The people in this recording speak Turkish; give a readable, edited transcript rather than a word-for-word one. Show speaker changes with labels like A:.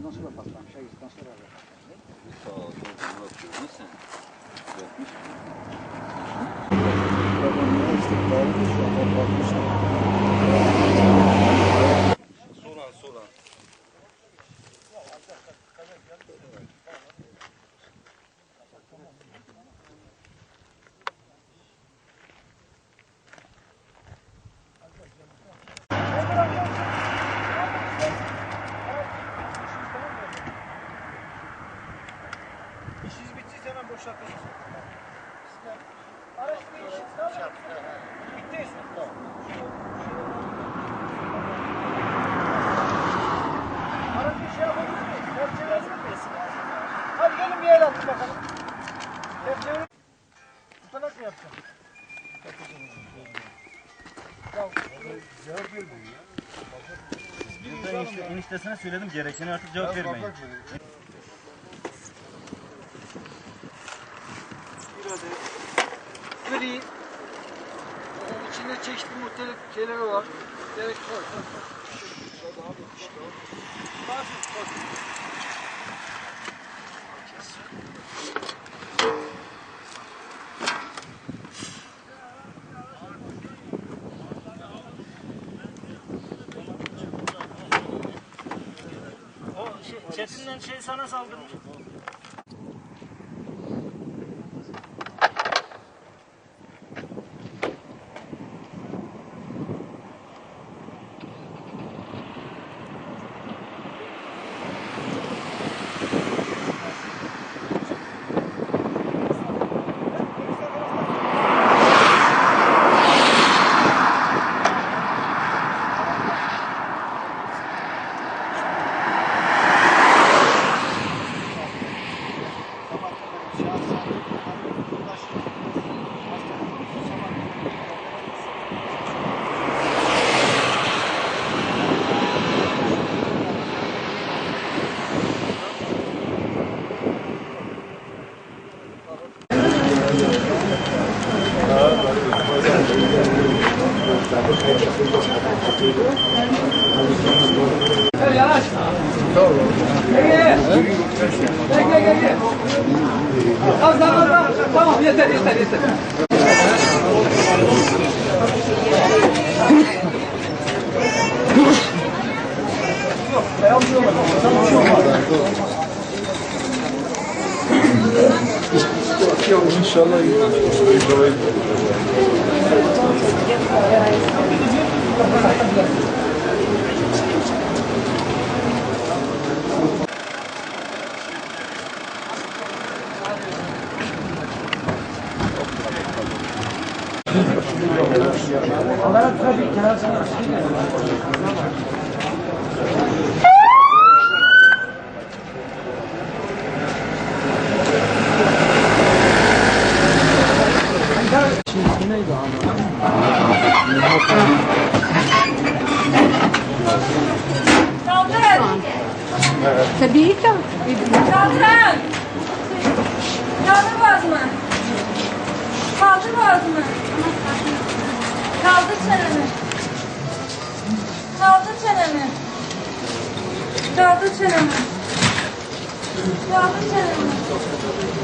A: ondan sonra patlamış. Ayıktan sonra patlamış.
B: Sağ ol. Bakıyorsun sen. Yapmış. Sola.
C: İşiniz bittiyse hemen boşaltın. Araç bir işiniz kaldı mı? Bittiyse. Araç bir şey yapabilir miyiz? Ters çevirebilir miyiz? Hadi gelin bir el atın bakalım. Ters çevirin. Tutanak mı yapacağım?
A: Cevap vermiyor ya.
D: Ben eniştesine söyledim, gerekeni artık cevap vermeyin.
A: Bir adet gri. İçinde çeşitli muhtelif şeyleri var. Gerek var.
D: O Çetin'den sana saldırmış.
A: Yavaş. Gel. Tamam yeter.
C: İnşallah
A: Onlara trafik kenar sana. Neydi abi?
E: Tabii ki.
F: Kaldır! Kaldır boğazımı. Kaldır boğazımı. Kaldır çenemi. Kaldır çenemi. Kaldır çenemi. Kaldır çenemi.